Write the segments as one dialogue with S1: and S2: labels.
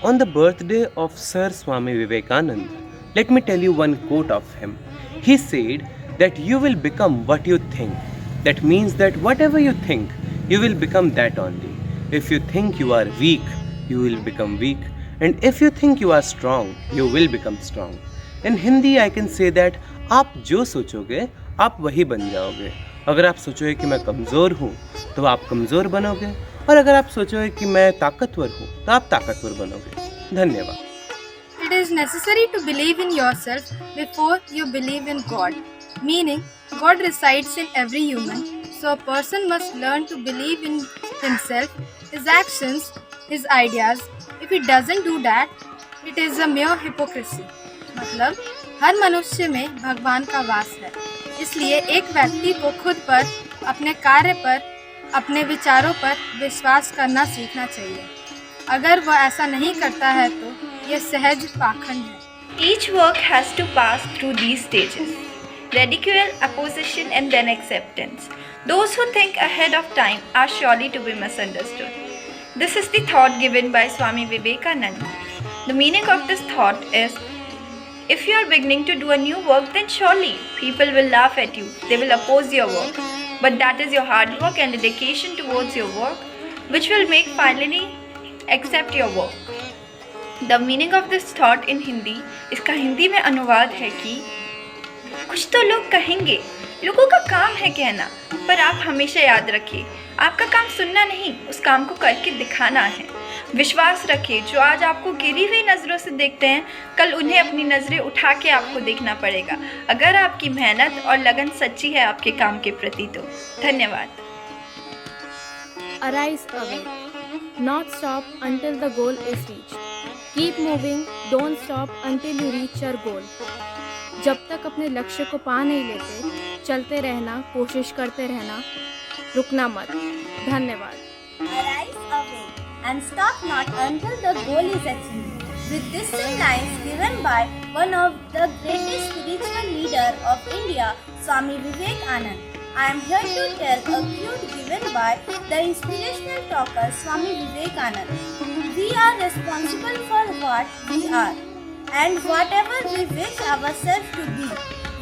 S1: On the birthday of Sir Swami Vivekanand, let me tell you one quote of him. He said that you will become what you think. That means that whatever you think, you will become that only. If you think you are weak, you will become weak. And if you think you are strong, you will become strong. In Hindi, I can say that आप जो सोचोगे आप वही बन जाओगे. अगर आप सोचोगे कि मैं कमज़ोर हूँ तो आप कमज़ोर बनोगे, और अगर आप सोचोगे कि मैं ताकतवर हूँ तो आप ताकतवर बनोगे. धन्यवाद.
S2: It is necessary to believe in yourself before you believe in God. Meaning, God resides in every human, so a person must learn to believe in himself, his actions, his ideas. If he doesn't do that, it is a mere hypocrisy. मतलब हर मनुष्य में भगवान का वास है, इसलिए एक व्यक्ति को खुद पर, अपने कार्य पर, अपने विचारों पर विश्वास करना सीखना चाहिए. अगर वह ऐसा नहीं करता है तो यह सहज पाखंड है.
S3: Each work has to pass through these stages: ridicule, opposition, and then acceptance. Those who think ahead of time are surely to be misunderstood. This is the thought given by Swami Vivekananda. The meaning of this thought is, if you are beginning to do a new work, then surely people will laugh at you. They will oppose your work. But that is your hard work and dedication towards your work, which will make finally accept your work. The meaning of this thought in Hindi, इसका हिंदी में अनुवाद है कि कुछ तो लोग कहेंगे, लोगों का काम है कहना, पर आप हमेशा याद रखिए, आपका काम सुनना नहीं, उस काम को करके दिखाना है. विश्वास रखिए, जो आज आपको गिरी हुई नज़रों से देखते हैं, कल उन्हें अपनी नज़रें उठा के आपको देखना पड़ेगा, अगर आपकी मेहनत और लगन सच्ची है आपके काम के प्रति तो. धन्यवाद.
S4: Arise awake. Not stop until the goal is reached. Keep moving. Don't stop until you reach your goal. जब तक अपने लक्ष्य को पा नहीं लेते, चलते रहना, कोशिश करते रहना, रुकना मत. धन्यवाद.
S5: Arise awake and stop not until the goal is achieved. With these lines given by one of the greatest spiritual leader of India, Swami Vivekananda, I am here to tell a quote given by the inspirational talker Swami Vivekananda. We are responsible for what we are and whatever we wish ourselves to be.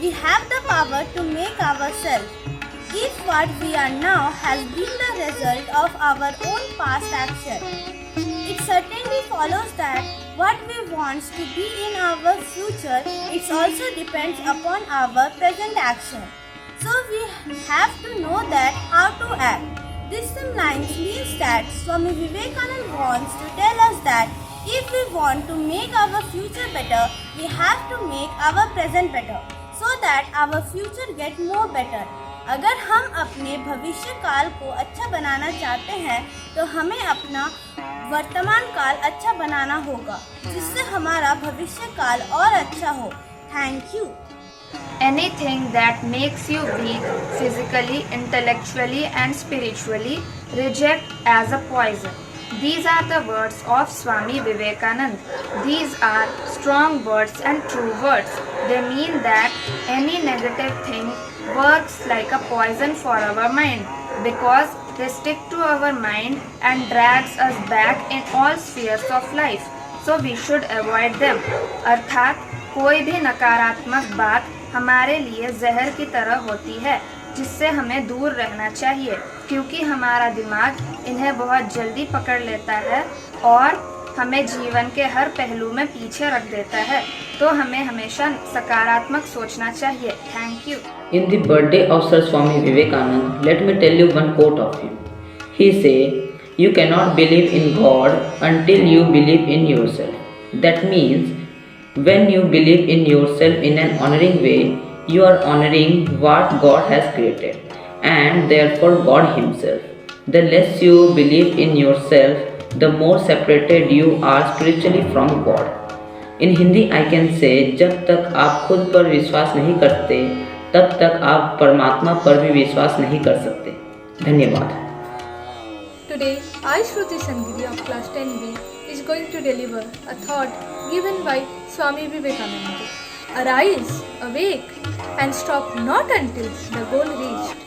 S5: We have the power to make ourselves. If what we are now has been the result of our own past action, it certainly follows that what we want to be in our future, it also depends upon our present action. So we have to know that how to act. This lines means that Swami Vivekananda wants to tell us that if we want to make our future better, we have to make our present better, so that our future get more better. अगर हम अपने भविष्य काल को अच्छा बनाना चाहते हैं तो हमें अपना वर्तमान काल अच्छा बनाना होगा, जिससे हमारा भविष्य काल और अच्छा हो. Thank you.
S3: Anything that makes you weak physically, intellectually and spiritually, reject as a poison. These are the words of Swami Vivekananda. These are strong words and true words. They mean that any negative thing works like a poison for our mind, because they stick to our mind and drags us back in all spheres of life. So we should avoid them. अर्थात कोई भी नकारात्मक बात हमारे लिए जहर की तरह होती है, जिससे हमें दूर रहना चाहिए, क्योंकि हमारा दिमाग इन्हें बहुत जल्दी पकड़ लेता है और हमें जीवन के हर पहलू में पीछे रख देता है. तो हमें हमेशा सकारात्मक सोचना चाहिए. Thank you.
S6: In the birthday of Sir Swami Vivekananda, let me tell you one quote of him. He say, "You cannot believe in God until you believe in yourself." That means, when you believe in yourself in an honoring way, you are honoring what God has created, and therefore God Himself. The less you believe in yourself, the more separated you are spiritually from God. In Hindi I can say, जब तक आप खुद पर विश्वास नहीं करते, तब तक आप परमात्मा पर भी विश्वास नहीं कर सकते. धन्यवाद.
S2: Today, I, Shruti Sangiri of class 10B, is going to deliver a thought given by Swami Vivekananda. Arise, awake, and stop not until the goal reached.